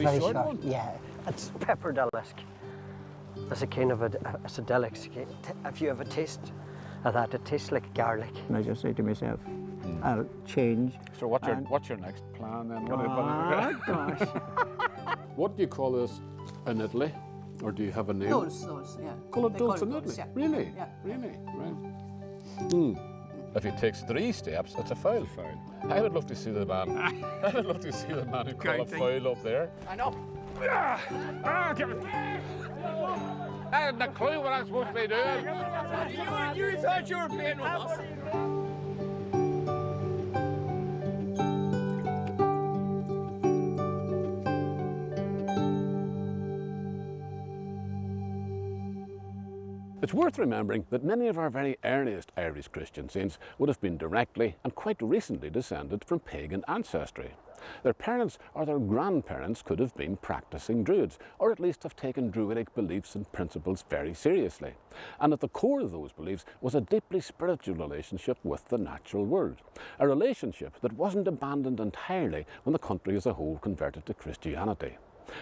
very short one? Yeah, it's pepperdelisk. It's a kind of it's a delicacy. If you have a taste of that, it tastes like garlic. And I just say to myself, I'll change. So what's your next plan then? Oh, gosh. What do you call this in Italy? Or do you have a name? Dulce, yeah. Call it dulce in Italy? Yeah. Really? Yeah. Really? Right. If it takes 3 steps, it's a foul. I would love to see the man. I would love to see the man who called a foul up there. I know. I had no clue what I was supposed to be doing. You thought you were playing with us. It's worth remembering that many of our very earliest Irish Christian saints would have been directly and quite recently descended from pagan ancestry. Their parents or their grandparents could have been practicing Druids, or at least have taken Druidic beliefs and principles very seriously. And at the core of those beliefs was a deeply spiritual relationship with the natural world. A relationship that wasn't abandoned entirely when the country as a whole converted to Christianity.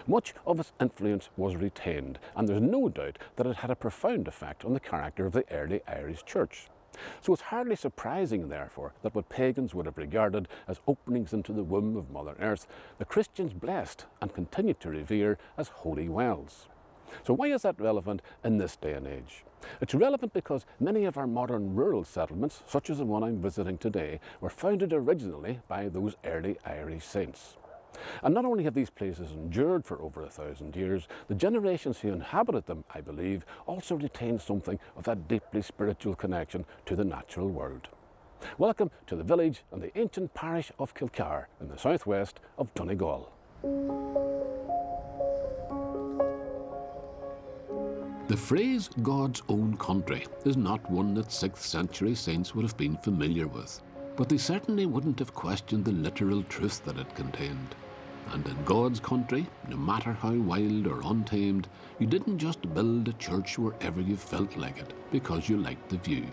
Much of its influence was retained, and there's no doubt that it had a profound effect on the character of the early Irish Church. So it's hardly surprising, therefore, that what pagans would have regarded as openings into the womb of Mother Earth, the Christians blessed and continued to revere as holy wells. So why is that relevant in this day and age? It's relevant because many of our modern rural settlements, such as the one I'm visiting today, were founded originally by those early Irish saints. And not only have these places endured for over 1,000 years, the generations who inhabited them, I believe, also retain something of that deeply spiritual connection to the natural world. Welcome to the village and the ancient parish of Kilcar in the southwest of Donegal. The phrase God's own country is not one that 6th century saints would have been familiar with, but they certainly wouldn't have questioned the literal truth that it contained. And in God's country, no matter how wild or untamed, you didn't just build a church wherever you felt like it because you liked the view.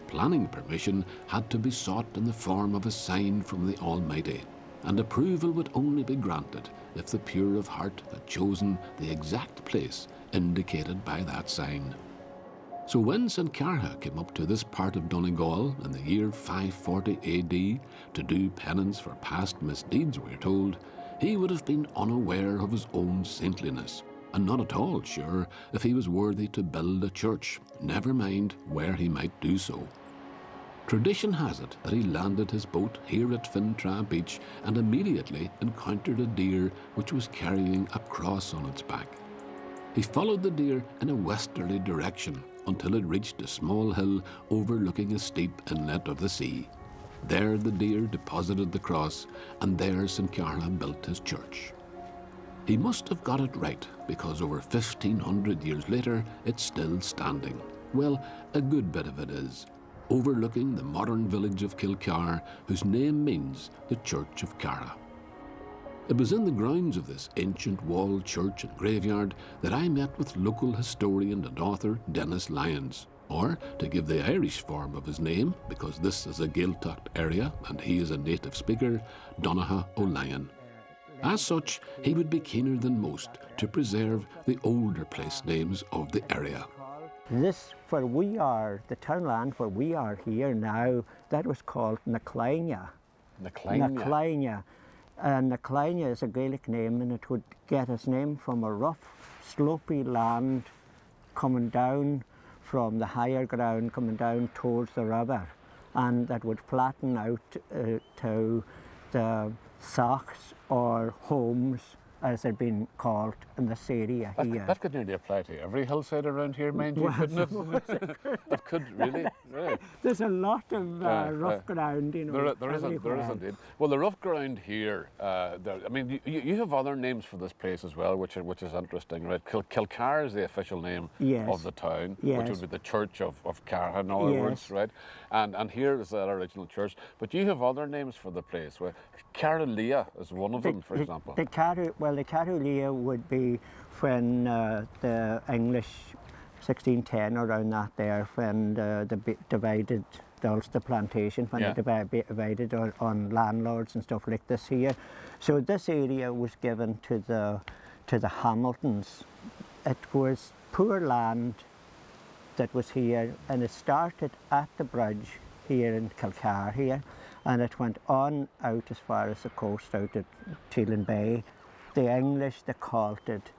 Planning permission had to be sought in the form of a sign from the Almighty, and approval would only be granted if the pure of heart had chosen the exact place indicated by that sign. So when St. Carha came up to this part of Donegal in the year 540 AD to do penance for past misdeeds, we're told, he would have been unaware of his own saintliness, and not at all sure if he was worthy to build a church, never mind where he might do so. Tradition has it that he landed his boat here at Fintra Beach and immediately encountered a deer which was carrying a cross on its back. He followed the deer in a westerly direction until it reached a small hill overlooking a steep inlet of the sea. There the deer deposited the cross, and there St. Carha built his church. He must have got it right, because over 1,500 years later, it's still standing. Well, a good bit of it is, overlooking the modern village of Kilcar, whose name means the Church of Carha. It was in the grounds of this ancient walled church and graveyard that I met with local historian and author Dennis Lyons, or, to give the Irish form of his name, because this is a Gaeltacht area and he is a native speaker, Donogha O'Lyon. As such, he would be keener than most to preserve the older place names of the area. This, where we are, the townland where we are here now, that was called Naclania. Naclania. And Naclania is a Gaelic name, and it would get its name from a rough, slopey land coming down from the higher ground, coming down towards the river, and that would flatten out to the sachs or homes, as they've been called in this area here. That could nearly apply to every hillside around here, mind you, couldn't it? It could really. There's a lot of rough ground, you know. There is indeed. Well, the rough ground here, I mean, you have other names for this place as well, which is interesting, right? Kilcar is the official name of the town, which would be the Church of Carha, in other words, right? And here is that original church. But you have other names for the place. Well, Carolea is one of them, for example. The Carolea would be when the English 1610, around that there, when they divided the Ulster plantation when it divided on landlords and stuff like this here. So this area was given to the Hamiltons. It was poor land that was here, and it started at the bridge here in Kilcar here, and it went on out as far as the coast out at Teelan Bay. The English, they called it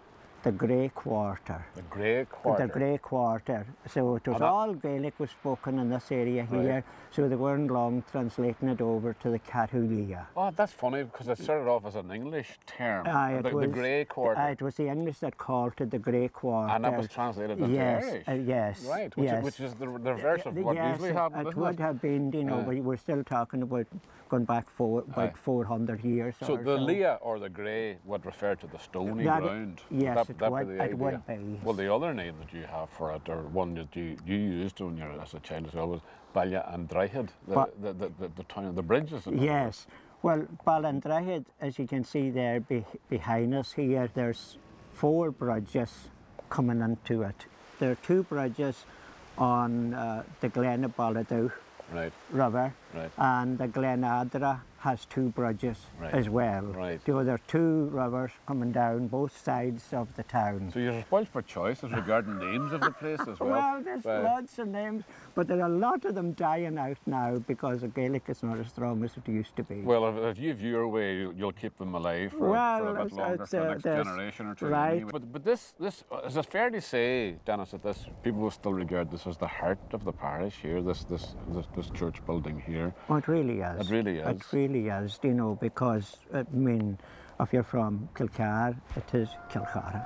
the Grey Quarter. The Grey Quarter? The Grey Quarter. So it was all Gaelic was spoken in this area here, so they weren't long translating it over to the Cathulia. Oh, that's funny, because it started off as an English term, the Grey Quarter. It was the English that called it the Grey Quarter. And that was translated into Irish? Yes. Right, which is the reverse of what usually happens, it would have been, you know, but we're still talking about going back about 400 years. So the Leah or the Grey would refer to the stony ground? Yes, it would be. Well, the other name that you have for it, or one that you used when you were as a child as well, was Balla and Dryhead, the town, the bridges. Yes. Well, Balla and Dryhead, as you can see there behind us here, there's 4 bridges coming into it. There are 2 bridges on the Glen of Balladoo River, and the Glen Adra has 2 bridges as well. So there are 2 rivers coming down both sides of the town. So you're spoiled for choice as regarding names of the place as well? Well, there's lots of names, but there are a lot of them dying out now because the Gaelic is not as strong as it used to be. Well, if you've your way, you'll keep them alive for a bit longer, for the next generation or 2. Anyway. But this is it fair to say, Dennis, that people will still regard this as the heart of the parish here, this church building here? Oh, it really is. It really is. It really is, you know, because, I mean, if you're from Kilcar, it is Kilcar.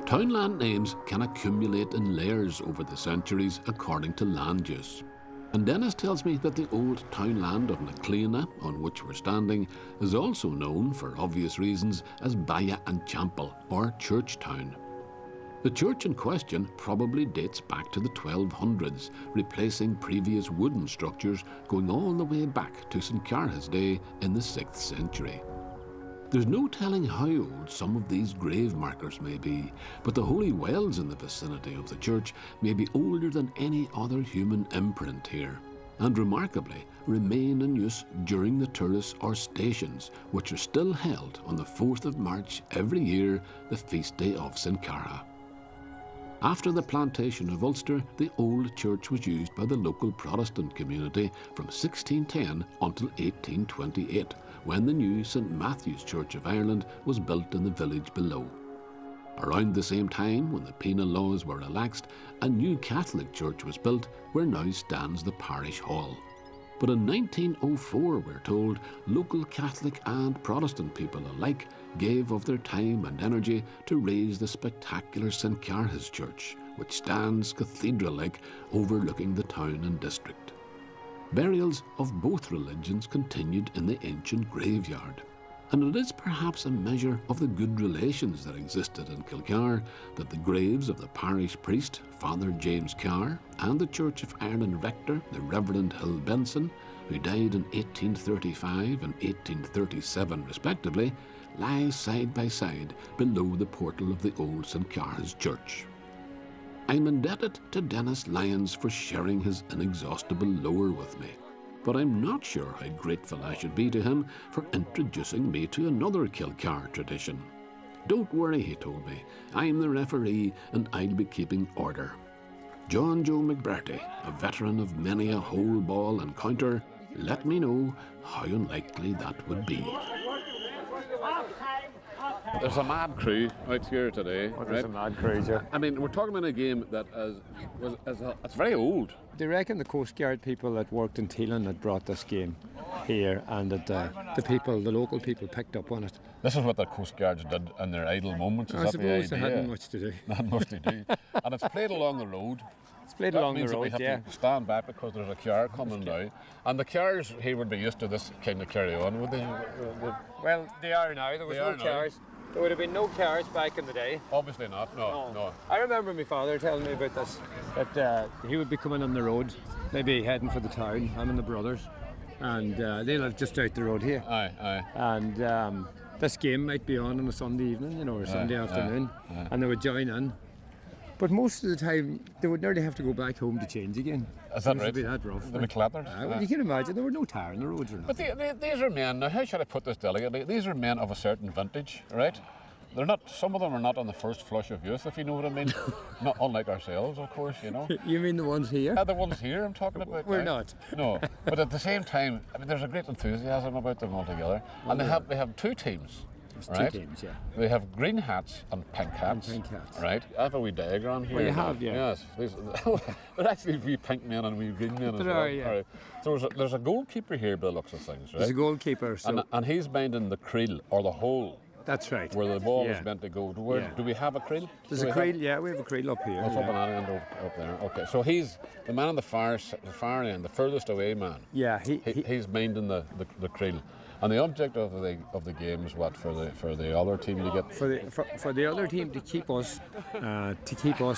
Townland names can accumulate in layers over the centuries according to land use. And Dennis tells me that the old townland of Nacleana, on which we're standing, is also known, for obvious reasons, as Baya and Champel, or Church Town. The church in question probably dates back to the 1200s, replacing previous wooden structures going all the way back to St. Carha's day in the 6th century. There's no telling how old some of these grave markers may be, but the holy wells in the vicinity of the church may be older than any other human imprint here, and remarkably remain in use during the tourist or stations, which are still held on the 4th of March every year, the feast day of St. Carha. After the plantation of Ulster, the old church was used by the local Protestant community from 1610 until 1828, when the new St. Matthew's Church of Ireland was built in the village below. Around the same time, when the penal laws were relaxed, a new Catholic church was built where now stands the parish hall. But in 1904, we're told, local Catholic and Protestant people alike gave of their time and energy to raise the spectacular St. Carha's Church, which stands cathedral-like overlooking the town and district. Burials of both religions continued in the ancient graveyard, and it is perhaps a measure of the good relations that existed in Kilcar that the graves of the parish priest, Father James Carr, and the Church of Ireland rector, the Reverend Hill Benson, who died in 1835 and 1837 respectively, lie side by side below the portal of the old St. Carha's Church. I'm indebted to Dennis Lyons for sharing his inexhaustible lore with me, but I'm not sure how grateful I should be to him for introducing me to another Kilcar tradition. Don't worry, he told me, I'm the referee and I'll be keeping order. John Joe McBurty, a veteran of many a hole ball encounter, let me know how unlikely that would be. There's a mad crew out here today. There's a mad crew, Joe. I mean, we're talking about a game that it's very old. They reckon the Coast Guard people that worked in Teelan had brought this game here, and that the local people picked up on it. This is what the Coast Guards did in their idle moments. I suppose they hadn't much to do. Not much to do. And it's played along the road. It's played along the road, we have to stand back because there's a car coming now. And the cars here would be used to this kind of carry on, would they? Well, they are now. There was no cars. There would have been no cars back in the day. Obviously not, no. I remember my father telling me about this, that he would be coming on the road, maybe heading for the town, him and the brothers, and they live just out the road here. Aye. And this game might be on a Sunday evening, you know, or Sunday afternoon, and they would join in. But most of the time, they would nearly have to go back home to change again. Is that Used right? to be that rough. The McLeoders? Well, you can imagine there were no tar on the roads or nothing. But these are men, now how should I put this delicately? These are men of a certain vintage, right? They're not, some of them are not on the first flush of youth, if you know what I mean. Not unlike ourselves, of course, you know. You mean the ones here? The ones here I'm talking about. We're now. not. No, but at the same time, I mean, there's a great enthusiasm about them altogether. And they have two teams. Right? 2 teams, yeah. They have green hats and pink hats. Right? I have a wee diagram here. Well, you have, yeah. Yes. There are actually wee pink men and wee green men as There well. are, yeah. Right. So there's a goalkeeper here by the looks of things, right? There's a goalkeeper, so... And he's minding the creel, or the hole. That's right. Where the ball is meant to go. Do we have a creel? There's a creel, yeah, we have a creel up here. Up on that end up there. Okay, so he's the man on the far end, the furthest away man. Yeah, he's minding the creel. And the object of the game is what for the other team to get for the other team to keep us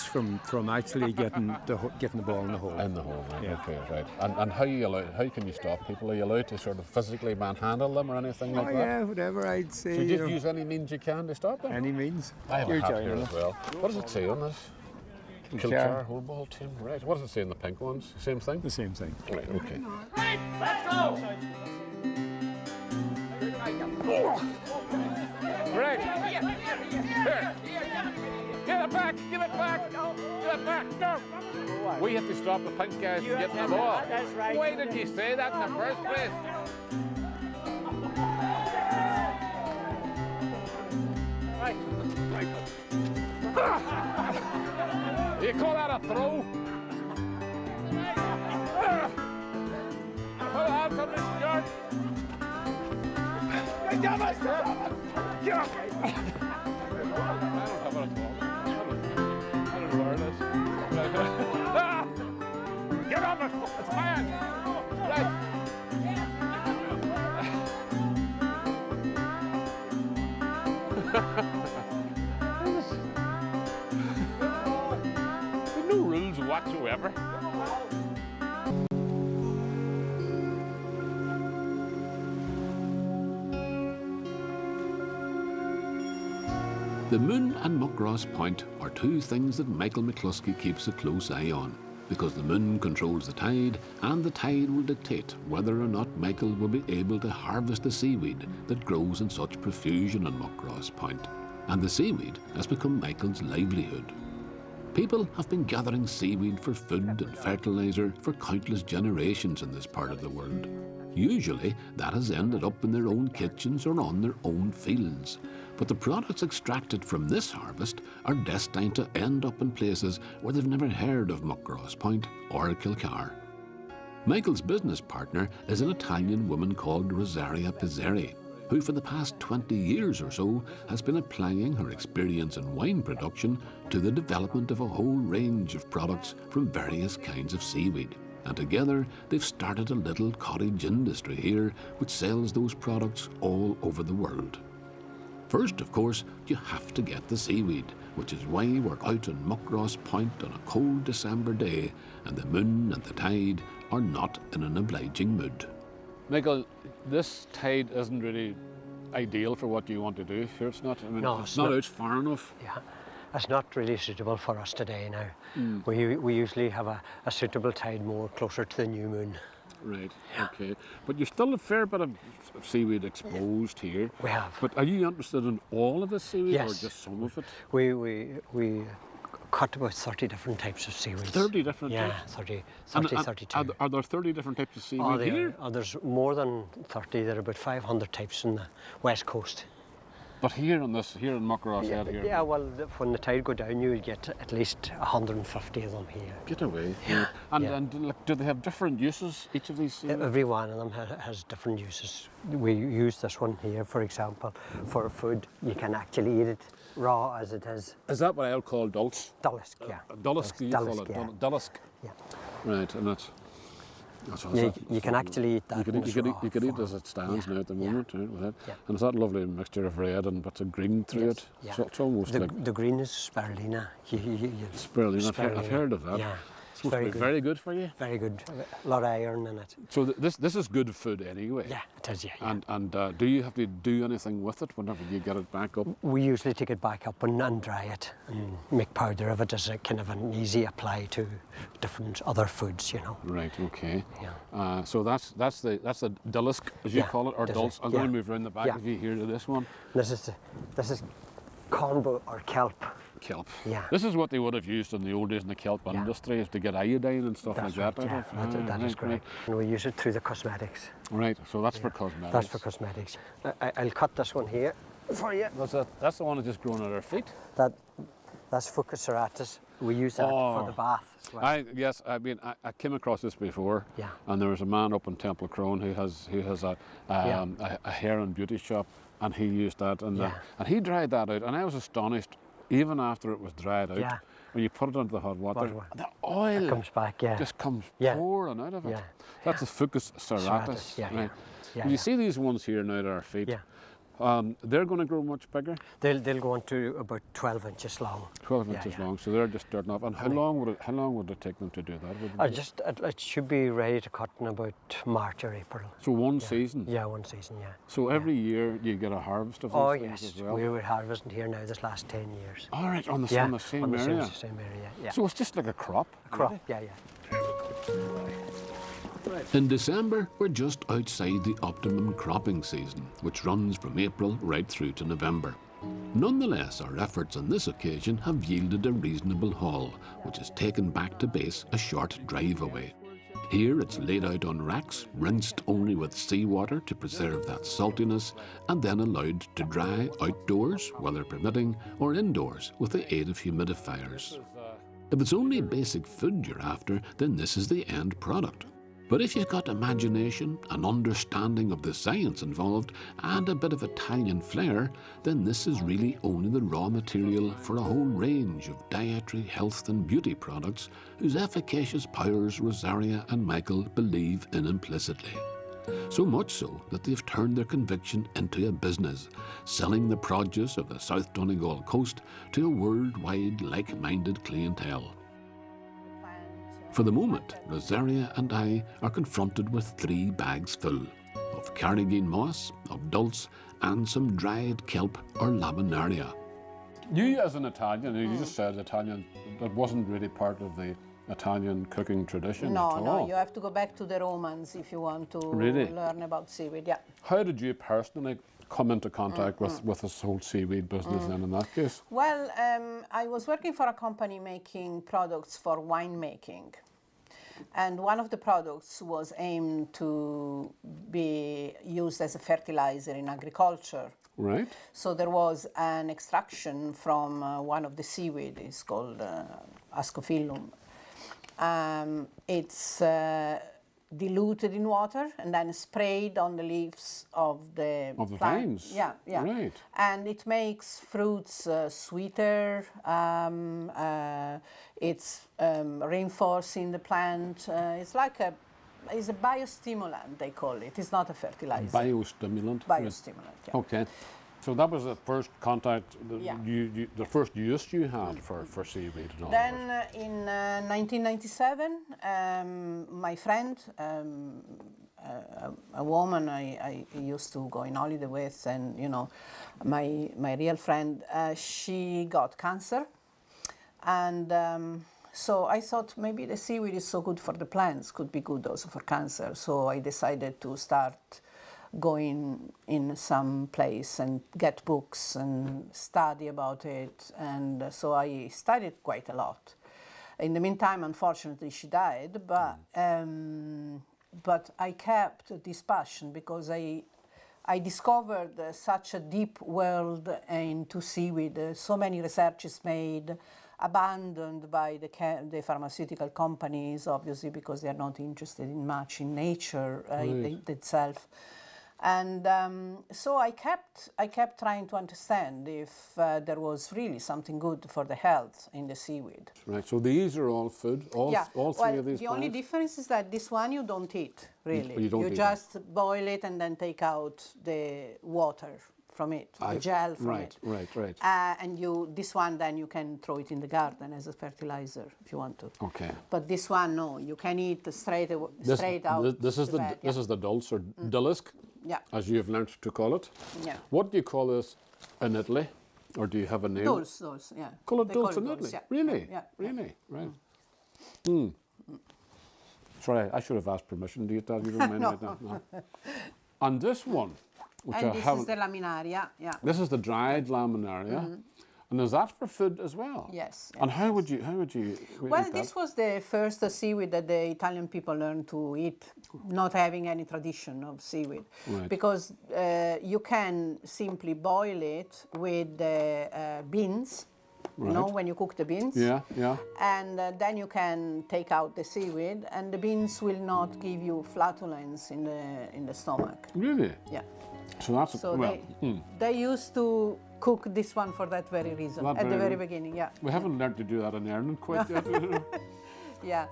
from actually getting the ball in the hole. In the hole, right? Yeah. Okay, right. And how can you stop people? Are you allowed to sort of physically manhandle them or anything like that? Yeah, whatever I'd say. So just use any means you can to stop them. Any means. I have a hat here as well. What does it say on this? Kilcar whole ball team, right? What does it say in the pink ones? Same thing. The same thing. Right. Okay. Right, let's go! Right. Here. Give it back. Give it back. Give it back. No. We have to stop the pink guys from getting the ball. That's right. Why did you say that in the first place? Right. You call that a throw? Put hands on this yard. Get down, Yeah. I don't have it at all. I don't know where it is. Ah! Get off it! It's mine! Right. No rules whatsoever. The moon and Muckross Point are two things that Michael McCluskey keeps a close eye on, because the moon controls the tide, and the tide will dictate whether or not Michael will be able to harvest the seaweed that grows in such profusion on Muckross Point. And the seaweed has become Michael's livelihood. People have been gathering seaweed for food and fertiliser for countless generations in this part of the world. Usually, that has ended up in their own kitchens or on their own fields. But the products extracted from this harvest are destined to end up in places where they've never heard of Muckross Point or Kilcar. Michael's business partner is an Italian woman called Rosaria Pizzeri, who for the past 20 years or so has been applying her experience in wine production to the development of a whole range of products from various kinds of seaweed. And together they've started a little cottage industry here which sells those products all over the world. First, of course, you have to get the seaweed, which is why we're out on Muckross Point on a cold December day, and the moon and the tide are not in an obliging mood. Michael, this tide isn't really ideal for what you want to do. Sure, it's not. I mean, No, it's not out far enough. Yeah, it's not really suitable for us today now. We usually have a suitable tide more closer to the new moon. Right, okay. But you still have a fair bit of seaweed exposed here. We have. But are you interested in all of the seaweed Yes. or just some of it? We cut about 30 different types of seaweeds. 30 different yeah, types? 30, And 32. Are there 30 different types of seaweed Oh, here? there's more than 30. There are about 500 types in the west coast. But here in Muckross Head here? Yeah, well, when the tide go down, you would get at least 150 of them here. Get away. Yeah. And like, do they have different uses, each of these seaweed? Every one of them has different uses. We use this one here, for example, for food. You can actually eat it raw as it is. Is that what I'll call dulse? Dullisk, yeah. Dullisk, you call it? yeah. Dullisk. Yeah. Right, and that's You can actually eat that. You can eat as it stands now at the moment, right, with it. Yeah. And it's that lovely mixture of red and bits of green through it. Yeah. So it's almost like the green is spirulina. spirulina. I've heard of that. Yeah. supposed to be very good for you. Very good. A lot of iron in it. So this is good food anyway. Yeah, it is. Yeah. And do you have to do anything with it whenever you get it back up? We usually take it back up and dry it and make powder of it as a kind of an easy apply to different other foods, you know. Right. Okay. Yeah. So that's the dullisk, as you call it, or dulse. I'm going to move around the back of you here to this one. This is convo or kelp. Kelp. Yeah. This is what they would have used in the old days in the kelp industry, is to get iodine and stuff like that. Yeah, that is correct. And we use it through the cosmetics. Right. So that's for cosmetics. That's for cosmetics. I'll cut this one here for you. That's the one that's just growing at our feet. That's Fucus serratus. We use that for the bath as well. Yes, I mean, I came across this before. Yeah. And there was a man up in Temple Crone who has a hair and beauty shop, and he used that, and he dried that out, and I was astonished. Even after it was dried out, when you put it into the hot water, the oil comes back, just comes pouring out of it. Yeah. That's the Fucus serratus. Yeah. You see these ones here now at our feet. Yeah. They're going to grow much bigger. They'll go on to about 12 inches long. 12 inches long, so they're just starting off. And how long would it take them to do that? It should be ready to cut in about March or April. So one season? Yeah, one season, yeah. So every year you get a harvest of these things as well? We were harvesting here now this last 10 years. All right, on the same area? On the same area, yeah. So it's just like a crop? A crop, yeah. In December, we're just outside the optimum cropping season, which runs from April right through to November. Nonetheless, our efforts on this occasion have yielded a reasonable haul, which is taken back to base a short drive away. Here it's laid out on racks, rinsed only with seawater to preserve that saltiness, and then allowed to dry outdoors, weather permitting, or indoors with the aid of humidifiers. If it's only basic food you're after, then this is the end product. But if you've got imagination, an understanding of the science involved, and a bit of Italian flair, then this is really only the raw material for a whole range of dietary, health and beauty products whose efficacious powers Rosaria and Michael believe in implicitly. So much so that they've turned their conviction into a business, selling the produce of the South Donegal coast to a worldwide like-minded clientele. For the moment, Rosaria and I are confronted with 3 bags full of carrageen moss, of dulse, and some dried kelp or laminaria. You as an Italian, you just said Italian, that wasn't really part of the Italian cooking tradition at all. No, you have to go back to the Romans if you want to learn about seaweed, yeah. How did you personally come into contact with this whole seaweed business then in that case? Well, I was working for a company making products for winemaking. And one of the products was aimed to be used as a fertilizer in agriculture. Right. So there was an extraction from one of the seaweed, it's called Ascophyllum. It's diluted in water and then sprayed on the leaves of the plant. vines? Yeah. Right. And it makes fruits sweeter, it's reinforcing the plant. It's a biostimulant, they call it. It's not a fertilizer. Biostimulant? Biostimulant, yeah. Okay. So that was the first contact, the first use you had for seaweed and all Then that. in 1997, my friend, a woman I used to go on holiday with, and you know, my real friend, she got cancer, and so I thought maybe the seaweed is so good for the plants, could be good also for cancer. So I decided to start going in some place and get books and study about it, and so I studied quite a lot. In the meantime, unfortunately, she died, but I kept this passion because I discovered such a deep world into seaweed, so many researches made, abandoned by the pharmaceutical companies, obviously, because they are not interested in much in nature itself. And so I kept trying to understand if there was really something good for the health in the seaweed. Right, so these are all food, all three of these the only difference is that this one you don't eat, really. You don't eat just boil it and then take out the water from it, the gel from right, it. Right. And this one, then you can throw it in the garden as a fertilizer if you want to. Okay. But this one, no, you can eat straight out. This is bed, this is the dulse or dullisk, as you have learnt to call it. Yeah. What do you call this in Italy, or do you have a name? Dulse, yeah. Call it They dulse call in it Italy. dulse, yeah. Really? Yeah. Really? Right. Sorry, I should have asked permission to eat that. You don't mind right now? No. And this one, which And I this haven't. is the laminaria, yeah. This is the dried laminaria, and is that for food as well? Yes. And how would you? Well, eat this that? was the first seaweed that the Italian people learned to eat, not having any tradition of seaweed. Right. Because you can simply boil it with beans, you know, Right. when you cook the beans. Yeah. And then you can take out the seaweed, and the beans will not give you flatulence in the stomach. Really? Yeah. So that's So well. they used to cook this one for that very reason That at the very very reason. beginning. Yeah. We haven't learned to do that in Ireland quite yet. Yeah.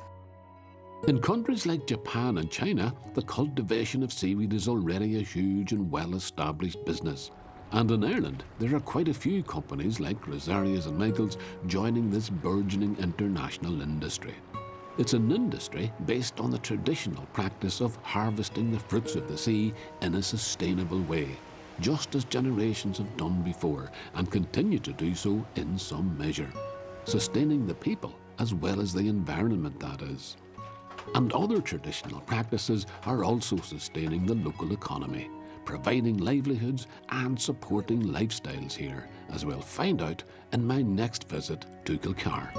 In countries like Japan and China, the cultivation of seaweed is already a huge and well-established business. And in Ireland, there are quite a few companies like Rosaria's and Michael's joining this burgeoning international industry. It's an industry based on the traditional practice of harvesting the fruits of the sea in a sustainable way, just as generations have done before and continue to do so in some measure, sustaining the people as well as the environment, that is. And other traditional practices are also sustaining the local economy, providing livelihoods and supporting lifestyles here, as we'll find out in my next visit to Kilcar.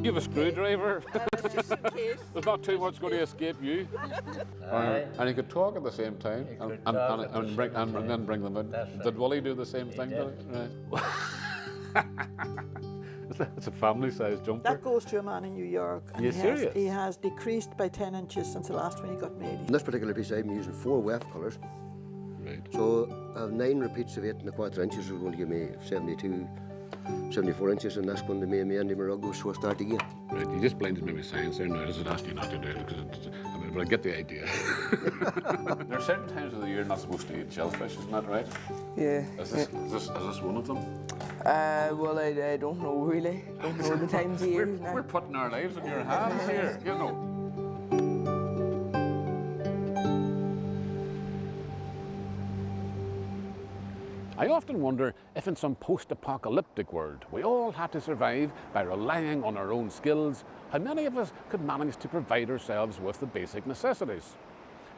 You have a screwdriver. Just in case. There's not too much going to escape you. And you could talk at the same time and then bring them in. Did Wally do the same thing? Right. It's a family-sized jumper. That goes to a man in New York. And Are you serious? He has decreased by 10 inches since the last one he got made. In this particular piece I'm using 4 weft colours. Right. So I have 9 repeats of 8¼ inches, which is going to give me 74 inches, and that's going to make me Andy Morocco, so I start again. Right, you just blinded me with science there. Now, I just asked you not to do it, but I get the idea. There are certain times of the year you're not supposed to eat shellfish, isn't that right? Yeah. Is this one of them? Well, I don't know really. Don't know the times of year. We're putting our lives in your hands here, you know. I often wonder if in some post-apocalyptic world we all had to survive by relying on our own skills, how many of us could manage to provide ourselves with the basic necessities.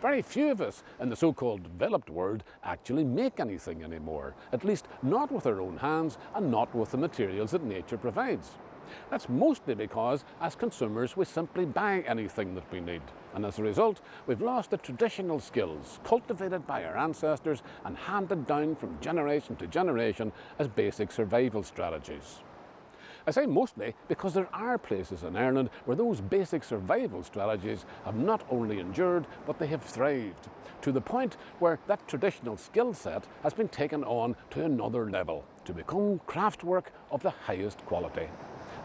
Very few of us in the so-called developed world actually make anything anymore, at least not with our own hands and not with the materials that nature provides. That's mostly because, as consumers, we simply buy anything that we need. And as a result, we've lost the traditional skills cultivated by our ancestors and handed down from generation to generation as basic survival strategies. I say mostly because there are places in Ireland where those basic survival strategies have not only endured, but they have thrived, to the point where that traditional skill set has been taken on to another level, to become craftwork of the highest quality.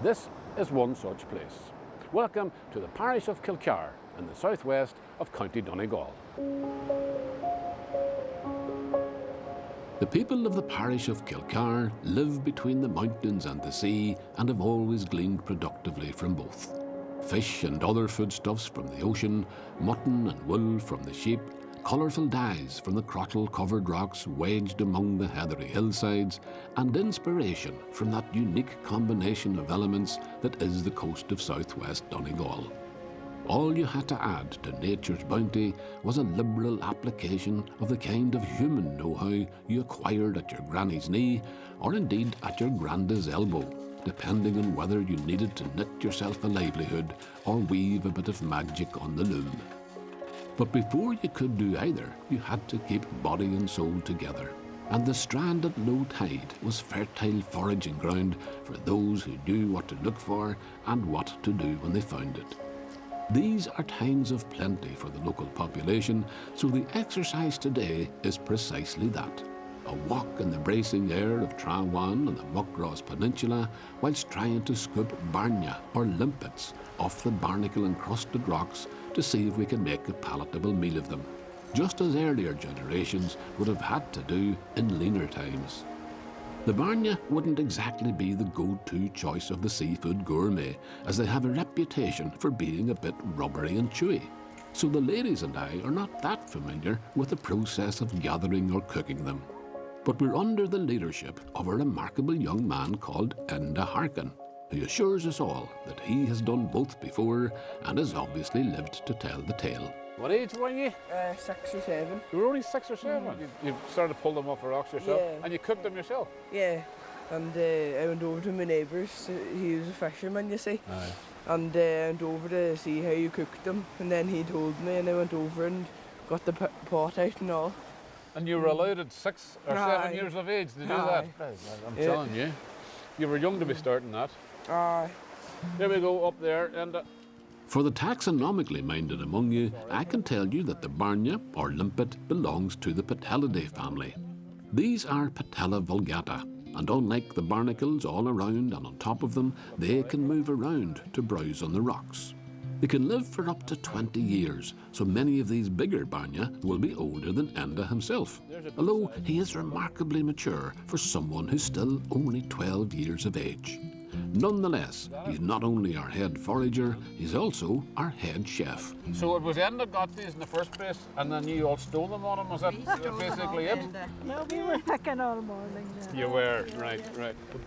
This is one such place. Welcome to the parish of Kilcar in the southwest of County Donegal. The people of the parish of Kilcar live between the mountains and the sea and have always gleaned productively from both. Fish and other foodstuffs from the ocean, mutton and wool from the sheep, colourful dyes from the crottle-covered rocks wedged among the heathery hillsides, and inspiration from that unique combination of elements that is the coast of southwest Donegal. All you had to add to nature's bounty was a liberal application of the kind of human know-how you acquired at your granny's knee, or indeed at your granda's elbow, depending on whether you needed to knit yourself a livelihood or weave a bit of magic on the loom. But before you could do either, you had to keep body and soul together, and the strand at low tide was fertile foraging ground for those who knew what to look for and what to do when they found it. These are times of plenty for the local population, so the exercise today is precisely that. A walk in the bracing air of Trawan and the Muckross Peninsula whilst trying to scoop barnya or limpets off the barnacle-encrusted rocks to see if we can make a palatable meal of them, just as earlier generations would have had to do in leaner times. The barnya wouldn't exactly be the go-to choice of the seafood gourmet, as they have a reputation for being a bit rubbery and chewy. So the ladies and I are not that familiar with the process of gathering or cooking them. But we're under the leadership of a remarkable young man called Enda Harkin, who assures us all that he has done both before and has obviously lived to tell the tale. What age were you? 6 or 7. You were only 6 or 7? You started to pull them off the rocks yourself? Yeah. And you cooked them yourself? Yeah. And I went over to my neighbour's. He was a fisherman, you see. Aye. And I went over to see how you cooked them. And then he told me, and I went over and got the pot out and all. And you were allowed at 6 or 7 Aye. years of age to do Aye. that? I'm telling you. You were young to be starting that. Aye. There we go, up there. And For the taxonomically minded among you, I can tell you that the barnya, or limpet, belongs to the Patellidae family. These are Patella vulgata, and unlike the barnacles all around and on top of them, they can move around to browse on the rocks. They can live for up to 20 years, so many of these bigger barnya will be older than Enda himself, although he is remarkably mature for someone who's still only 12 years of age. Nonetheless, he's not only our head forager, he's also our head chef. so it was Enda that got these in the first place, and then you all stole them on him, was that basically it? No, we were picking all morning. You were, right.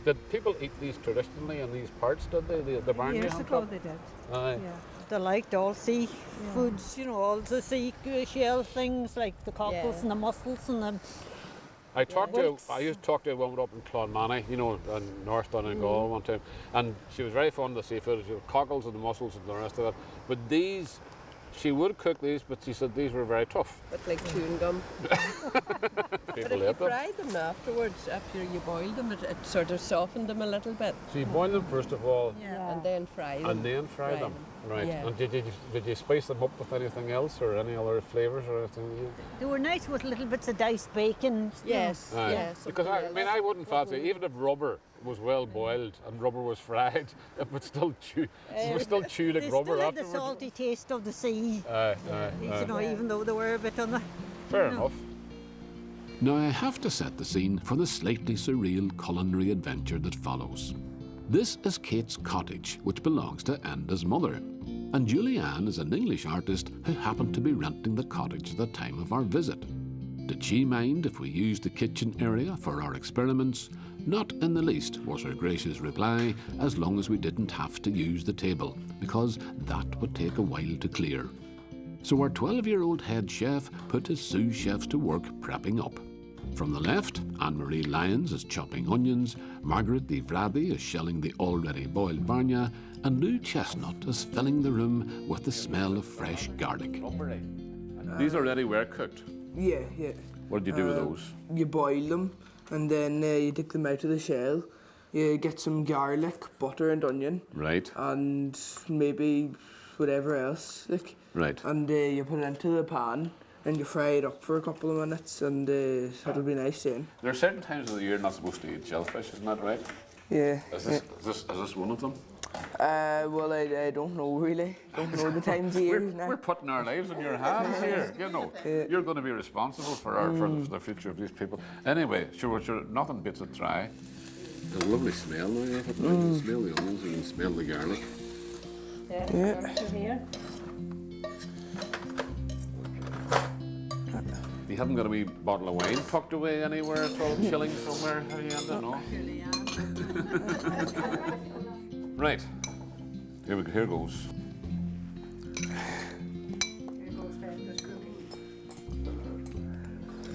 Did people eat these traditionally in these parts, did they? The barnya? Years ago they did. Aye. Yeah. They liked all sea foods, you know, all the sea shell things like the cockles and the mussels and the... I used to talk to a woman up in Clonmany, you know, in North Donegal one time, and she was very fond of the seafood, the cockles and the mussels and the rest of that. But these, she would cook these, but she said these were very tough. But like chewing gum. But if you fried them afterwards, after you boiled them, it sort of softened them a little bit. So you boil them first of all, And then fry them. and then fry them. Right. Yeah. And did you spice them up with anything else or any other flavours or anything? They were nice with little bits of diced bacon. Yes, Aye. yes. Because I wouldn't fancy, even if rubber was well boiled and rubber was fried, it would still chew. It would still chew like They rubber still had the afterwards. salty taste of the sea. Aye. You know, even though they were a bit on the... Fair enough. Now I have to set the scene for the slightly surreal culinary adventure that follows. This is Kate's cottage, which belongs to Enda's mother. And Julianne is an English artist who happened to be renting the cottage at the time of our visit. Did she mind if we used the kitchen area for our experiments? Not in the least, was her gracious reply, as long as we didn't have to use the table, because that would take a while to clear. So our 12-year-old head chef put his sous chefs to work prepping up. From the left, Anne-Marie Lyons is chopping onions, Margaret Di Vradi is shelling the already boiled barnya, and Lou Chestnut is filling the room with the smell of fresh garlic. These already were cooked? Yeah. What did you do with those? You boil them, and then you take them out of the shell. You get some garlic, butter and onion. Right. And maybe whatever else. Right. And you put it into the pan. And you fry it up for a couple of minutes, and it'll be nice then. There are certain times of the year not supposed to eat shellfish, isn't that right? Yeah. Is this one of them? Well, I don't know really. Don't know the times of year. We're putting our lives in your hands here. You know, you're going to be responsible for the future of these people. Anyway, sure, nothing beats it dry. There's a lovely smell now. You can smell the onions, you can smell the garlic. Yeah. Here. You haven't got a wee bottle of wine tucked away anywhere at all, chilling somewhere? How do you end it? No? Right. Here goes.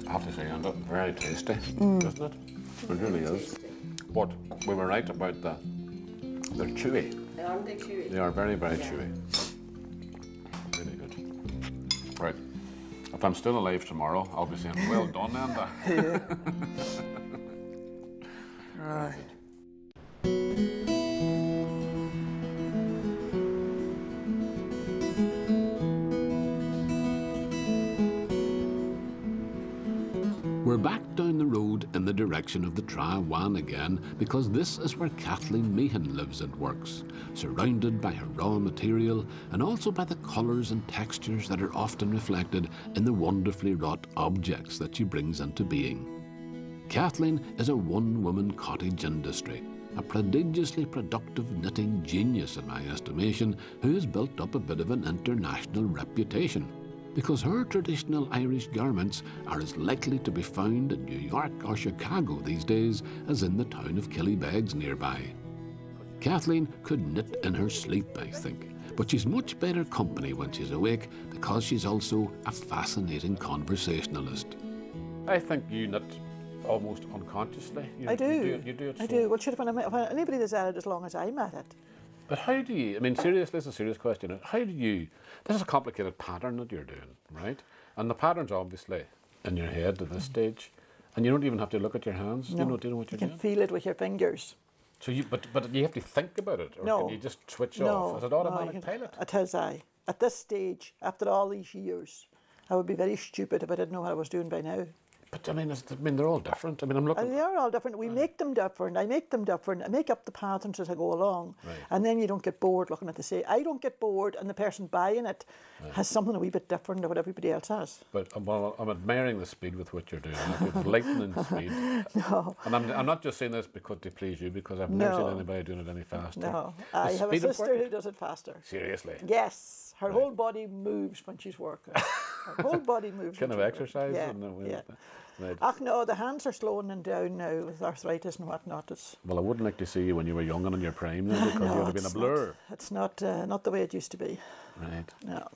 I have to say, Enda, very tasty, doesn't it? It really is. But we were right about they're chewy. Aren't they chewy? They are very, very chewy. Really good. Right. If I'm still alive tomorrow, I'll be saying, well done, Enda. Right. We're back down the road in the direction of the Try One again, because this is where Kathleen Meehan lives and works, surrounded by her raw material and also by the colours and textures that are often reflected in the wonderfully wrought objects that she brings into being. Kathleen is a one-woman cottage industry, a prodigiously productive knitting genius in my estimation, who has built up a bit of an international reputation, because her traditional Irish garments are as likely to be found in New York or Chicago these days as in the town of Killybegs nearby. Kathleen could knit in her sleep, I think, but she's much better company when she's awake because she's also a fascinating conversationalist. I think you knit almost unconsciously. I do. You do it. I do. Well, when anybody that's at it as long as I'm at it. But how do you, I mean, seriously, this is a serious question. How do you, this is a complicated pattern that you're doing, right? And the pattern's obviously in your head at this stage, and you don't even have to look at your hands. No. Do you know what you're doing? You can feel it with your fingers. So but you have to think about it, or no. Can you just switch off? Is it automatic pilot? It is, aye. At this stage, after all these years, I would be very stupid if I didn't know what I was doing by now. But I mean, they're all different. I mean, I'm looking. They are all different. We make them different. I make them different. I make up the patterns as I go along, and then you don't get bored looking at the same. I don't get bored, and the person buying it has something a wee bit different than what everybody else has. But I'm admiring the speed with which you're doing it. It's lightning speed. No. And I'm not just saying this because to please you, because I've never seen anybody doing it any faster. No, I have a sister who does it faster. Seriously? Yes. Her whole body moves when she's working. Her whole body moves. Kind of exercise. Yeah. Right. Ach no, the hands are slowing down now with arthritis and whatnot. Well, I wouldn't like to see you when you were young and in your prime, then, because you would have been a blur. It's not the way it used to be. Right. No.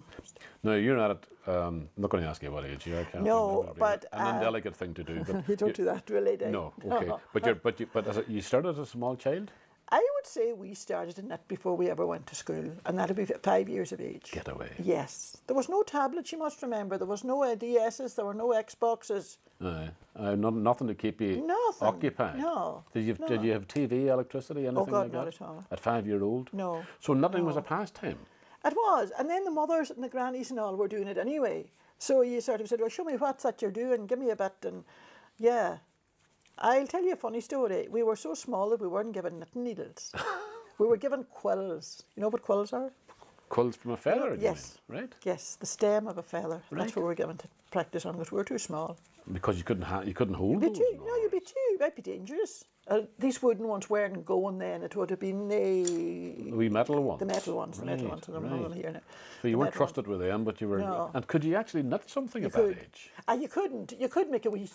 No, you're not at. I'm not going to ask you what age you are. No, but an indelicate thing to do. But you don't do that to a lady. No, okay. No. But you started as a small child. I would say we started in knit before we ever went to school, and that'd be 5 years of age. Get away. Yes. There was no tablets, you must remember. There was no DSs, there were no Xboxes. Nothing to keep you occupied. No. Did you have TV, electricity, anything God, like that? not at all. At 5-year-old? No. So knitting was a pastime? It was. And then the mothers and the grannies and all were doing it anyway. So you sort of said, well, show me what's that you're doing, give me a bit, and yeah. I'll tell you a funny story. We were so small that we weren't given knitting needles. We were given quills. You know what quills are? Quills from a feather? Yes. Right? Yes, the stem of a feather. Right. That's what we were given to practice on, because we were too small. Because you couldn't hold those? You'd be too. It might be dangerous. These wooden ones weren't going then. It would have been the wee metal ones. The metal ones. The metal ones. Right. Them here now. So you weren't trusted with them, but you were. No. And could you actually knit something at that age? You couldn't. You could make a wee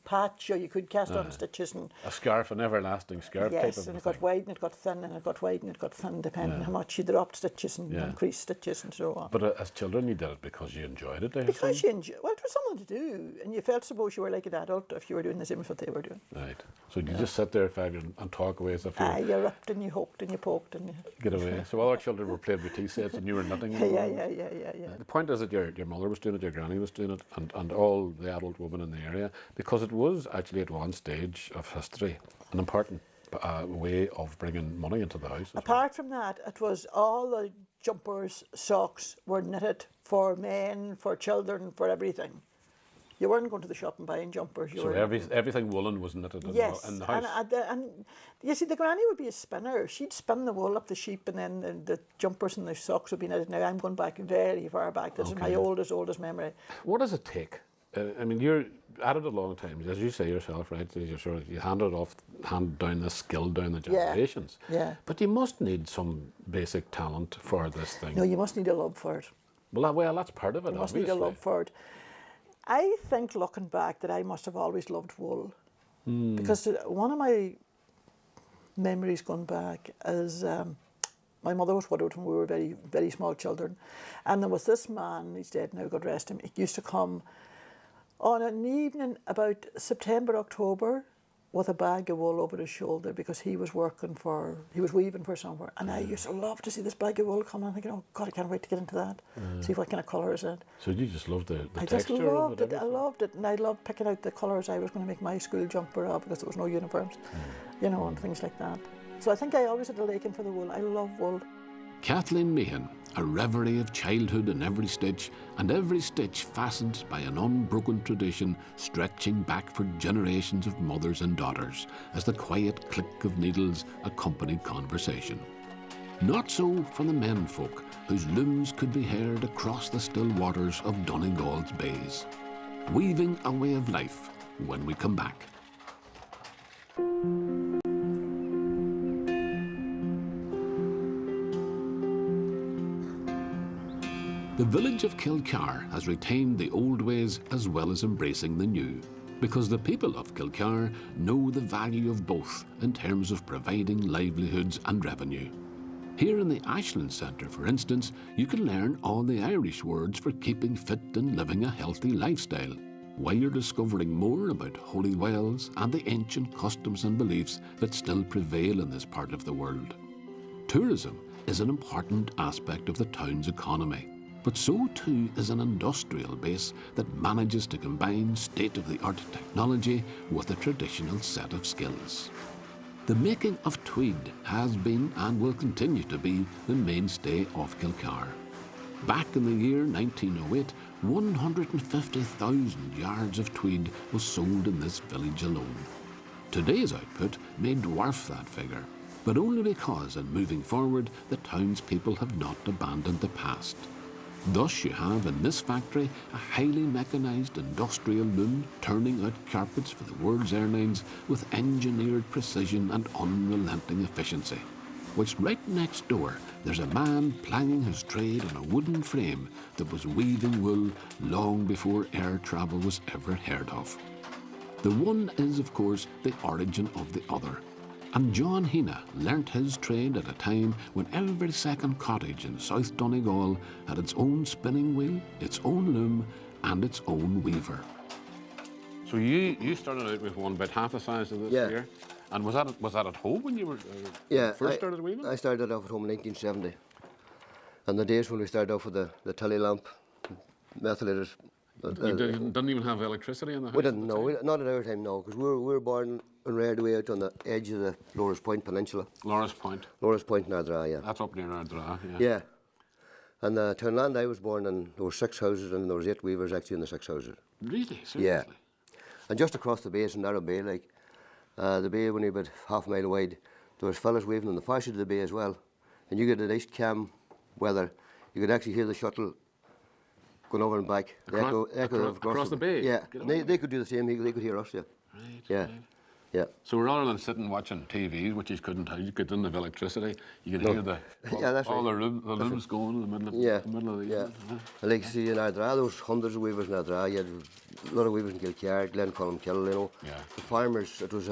patch, or you could cast on stitches and a scarf, an everlasting scarf type of Yes, and it got wide and it got thin, and it got wide and it got thin, depending on how much you dropped stitches and increased stitches and so on. But as children, you did it because you enjoyed it. Because you enjoyed. Well, it was something to do, and you felt suppose you were like an adult if you were doing the same as what they were doing. Right. So you just sit there at 5 and talk away as if you ripped and you hooked and you poked and you get away. So other children were playing with tea sets and you were knitting. Yeah. The point is that your mother was doing it, your granny was doing it, and all the adult women in the area, because it was actually at one stage of history an important way of bringing money into the house. Apart from that, it was all the jumpers, socks were knitted for men, for children, for everything. You weren't going to the shop and buying jumpers. Everything woolen was knitted in the house. And you see, the granny would be a spinner. She'd spin the wool up the sheep, and then the jumpers and the socks would be knitted. Now I'm going back very far back. This is my oldest memory. What does it take? I mean, you're at it a long time, as you say yourself, right? You hand down this skill down the generations. Yeah. But you must need some basic talent for this thing. No, you must need a love for it. Well, that's part of it. You must need a love for it. I think, looking back, that I must have always loved wool. Because one of my memories going back is my mother was widowed when we were very, very small children. And there was this man, he's dead now, God rest him, he used to come on an evening about September, October, with a bag of wool over his shoulder because he was weaving for somewhere. And I used to love to see this bag of wool come on, thinking, oh God, I can't wait to get into that, see what kind of colour is it. So you just loved the I texture just loved of it. I loved it, and I loved picking out the colours I was going to make my school jumper of because there was no uniforms, you know, and things like that. So I think I always had a liking for the wool. I love wool. Kathleen Meehan, a reverie of childhood in every stitch, and every stitch fastened by an unbroken tradition stretching back for generations of mothers and daughters as the quiet click of needles accompanied conversation. Not so for the menfolk, whose looms could be heard across the still waters of Donegal's bays. Weaving a way of life when we come back. The village of Kilcar has retained the old ways as well as embracing the new, because the people of Kilcar know the value of both in terms of providing livelihoods and revenue. Here in the Ashland Centre, for instance, you can learn all the Irish words for keeping fit and living a healthy lifestyle, while you're discovering more about holy wells and the ancient customs and beliefs that still prevail in this part of the world. Tourism is an important aspect of the town's economy, but so too is an industrial base that manages to combine state-of-the-art technology with a traditional set of skills. The making of tweed has been and will continue to be the mainstay of Kilcar. Back in the year 1908, 150,000 yards of tweed was sold in this village alone. Today's output may dwarf that figure, but only because in moving forward the townspeople have not abandoned the past. Thus you have in this factory a highly mechanised industrial loom turning out carpets for the world's airlines with engineered precision and unrelenting efficiency. Whilst right next door there's a man plying his trade on a wooden frame that was weaving wool long before air travel was ever heard of. The one is of course the origin of the other. And John Hina learnt his trade at a time when every second cottage in South Donegal had its own spinning wheel, its own loom, and its own weaver. So you started out with one about half the size of this here? And was that at home when you were first started weaving? I started off at home in 1970. And the days when we started off with the telly lamp, methylators. You didn't even have electricity in the house? We didn't, no. Not at our time, no, because we were born and reared way out on the edge of the Loris Point Peninsula. Loris Point? Loris Point in Ardra, yeah. That's up near Ardra, yeah. Yeah. And the townland I was born in, there were 6 houses and there was 8 weavers actually in the 6 houses. Really? Seriously? Yeah. And just across the bay is a narrow bay, like, the bay only about half a mile wide. There was fellas weaving on the far side of the bay as well. And you get a nice calm weather. You could actually hear the shuttle going over and back. Across the bay? Yeah. They could do the same. They could hear us, yeah. Right. Yeah. Right. Yeah. So rather than sitting watching TV, which you didn't have electricity, you could hear all the looms going in the middle of the evening. And like you see in Ardra, there was hundreds of weavers in Ardra. You had a lot of weavers in Kilcar, Glencolmkill, you know. Yeah. The farmers, it was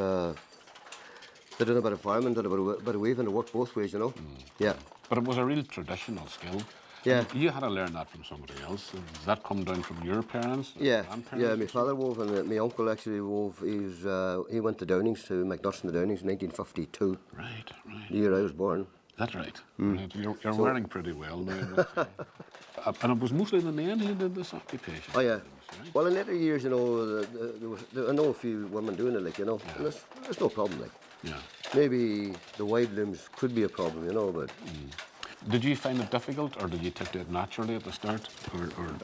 they did a bit of farming, did a bit of weaving, it worked both ways, you know. Yeah. But it was a real traditional skill. Yeah. You had to learn that from somebody else. Does that come down from your parents? Yeah. Yeah, my father wove and my uncle actually wove. He went to Downings, to McNutt's and the Downings in 1952. Right, right. The year I was born. That's right. Right. You're wearing pretty well now. And it was mostly the men who did this occupation. Oh, yeah. Right? Well, in later years, you know, I know a few women doing it, like, you know. Yeah. And there's no problem, like. Yeah. Maybe the wide looms could be a problem, you know, but... Did you find it difficult, or did you take to it naturally at the start?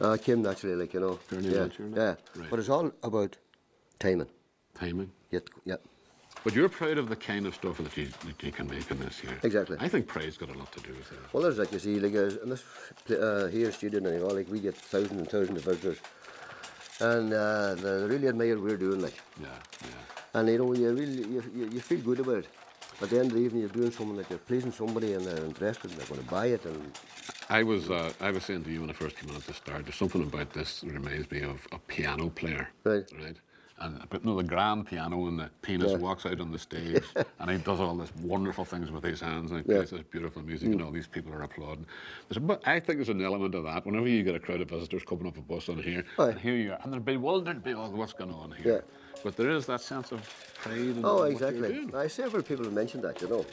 Or it came naturally, like, you know. Fairly naturally? Yeah. Right. But it's all about timing. Timing? Yeah. But you're proud of the kind of stuff that you can make in this here. Exactly. I think pride's got a lot to do with it. Well, there's, like you see, like in this here studio, and all, like, we get thousands and thousands of visitors. And they really admire what we're doing, like. Yeah. And, you know, you feel good about it. at the end of the evening you're doing something that you're pleasing somebody and they're interested and they're going to buy it. And I was saying to you when I first came on at the start, there's something about this that reminds me of a piano player. Right. And but no, the grand piano, and the pianist walks out on the stage and he does all this wonderful things with his hands and he plays this beautiful music and all these people are applauding. I think there's an element of that. Whenever you get a crowd of visitors coming up a bus on here, and here you are, and they're bewildered by what's going on here. But there is that sense of pride in what you're doing. Several people have mentioned that, you know.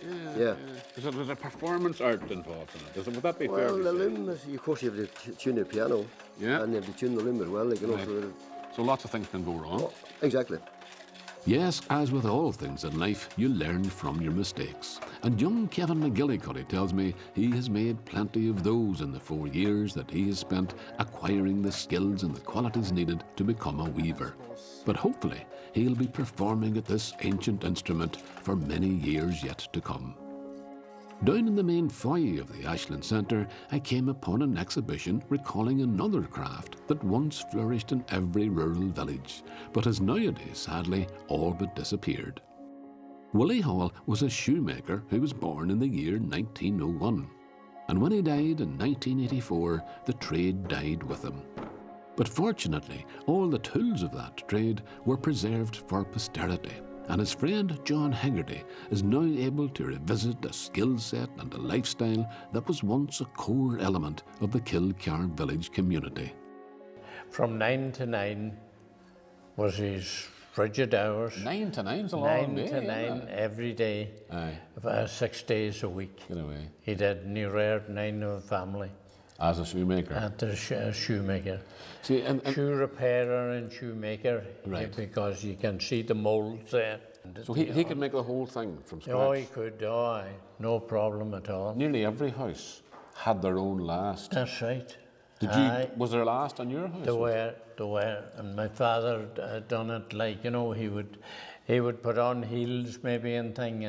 There's a performance art involved in it. Would that be fair? Well, the loom is, of course, you have to tune the piano, and you have to tune the loom as well. Like, you know, so lots of things can go wrong. Oh, exactly. Yes, as with all things in life, you learn from your mistakes. And young Kevin McGillicuddy tells me he has made plenty of those in the 4 years that he has spent acquiring the skills and the qualities needed to become a weaver. But hopefully, he'll be performing at this ancient instrument for many years yet to come. Down in the main foyer of the Ashland Centre, I came upon an exhibition recalling another craft that once flourished in every rural village, but has nowadays sadly all but disappeared. Willie Hall was a shoemaker who was born in the year 1901, and when he died in 1984, the trade died with him. But fortunately, all the tools of that trade were preserved for posterity, and his friend John Haggerty is now able to revisit a skill set and a lifestyle that was once a core element of the Kilcar village community. From 9 to 9 was his frigid hours. 9 to 9's a long 9 day, to 9 every day, 6 days a week. Get away. He did, and he reared 9 of a family. As a shoemaker? As a shoemaker. See, and shoe repairer and shoemaker, because you can see the moulds there. So he could make the whole thing from scratch? Oh, he could, no problem at all. Nearly every house had their own last. That's right. Was there a last on your house? There were, and my father had done it like, you know, he would put on heels maybe and thing,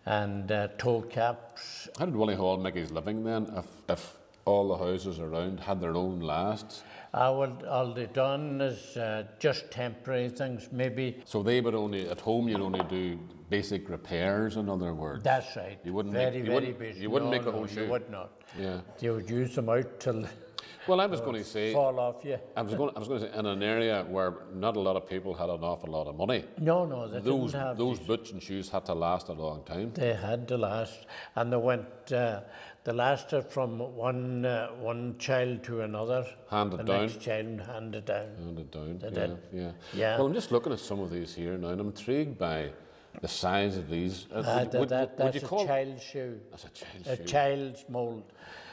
and toe caps. How did Willie Hall make his living then, if all the houses around had their own lasts? All they done is just temporary things, maybe. So they would only, at home you'd only do basic repairs, in other words? That's right. You wouldn't very basic. You wouldn't make the whole shoe? You would not. Yeah. You would use them out till well, I was going to say, fall off you. I was going to say, in an area where not a lot of people had an awful lot of money. No, they didn't have those boots and shoes had to last a long time. They had to last, and they went. They lasted from one child to another. Handed down. Next child handed down. Handed down. They did. Yeah. Well, I'm just looking at some of these here now, and I'm intrigued by the size of these. That's a child's shoe. That's a child's shoe. A child's mould.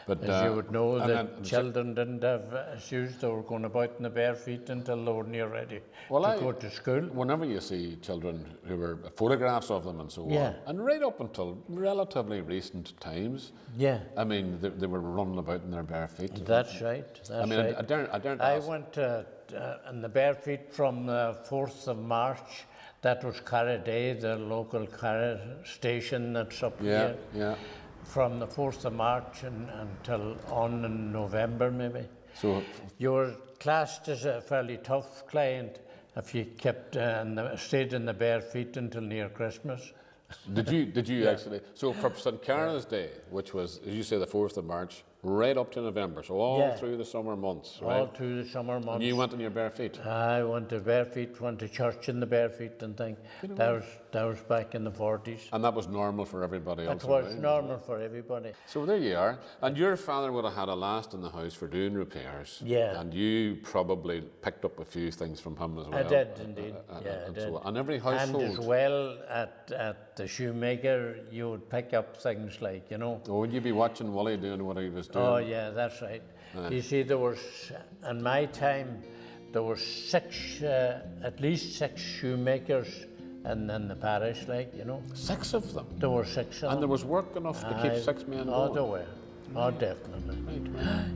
But, as you would know, that children didn't have shoes. They were going about in the bare feet until they were near ready to go to school. Whenever you see children who were photographs of them and so on, and right up until relatively recent times, I mean, they were running about in their bare feet. That's right. I mean, I went in the bare feet from the 4th of March. That was Cara Day, the local Cara station that's up here. Yeah. From the 4th of March until on in November, maybe. So you were classed as a fairly tough client if you kept stayed in the bare feet until near Christmas. Did you actually? So for St. Cara's Day, which was, as you say, the 4th of March, right up to November, so all through the summer months, right? All through the summer months. And you went in your bare feet? I went to bare feet, went to church in the bare feet and thing. That was back in the 40s. And that was normal for everybody else? It was normal for everybody. So there you are. And your father would have had a last in the house for doing repairs. Yeah. And you probably picked up a few things from him as well. I did indeed. I did. So, and every household. And as well at the shoemaker, you would pick up things like, you know. Oh, would you be watching Willie doing what he was doing? Oh yeah, that's right. You see, there was, in my time, there were at least 6 shoemakers in the parish, like, you know. 6 of them? There were 6 of them. And there was work enough to keep 6 men going? Oh, there were. Oh, definitely. Right.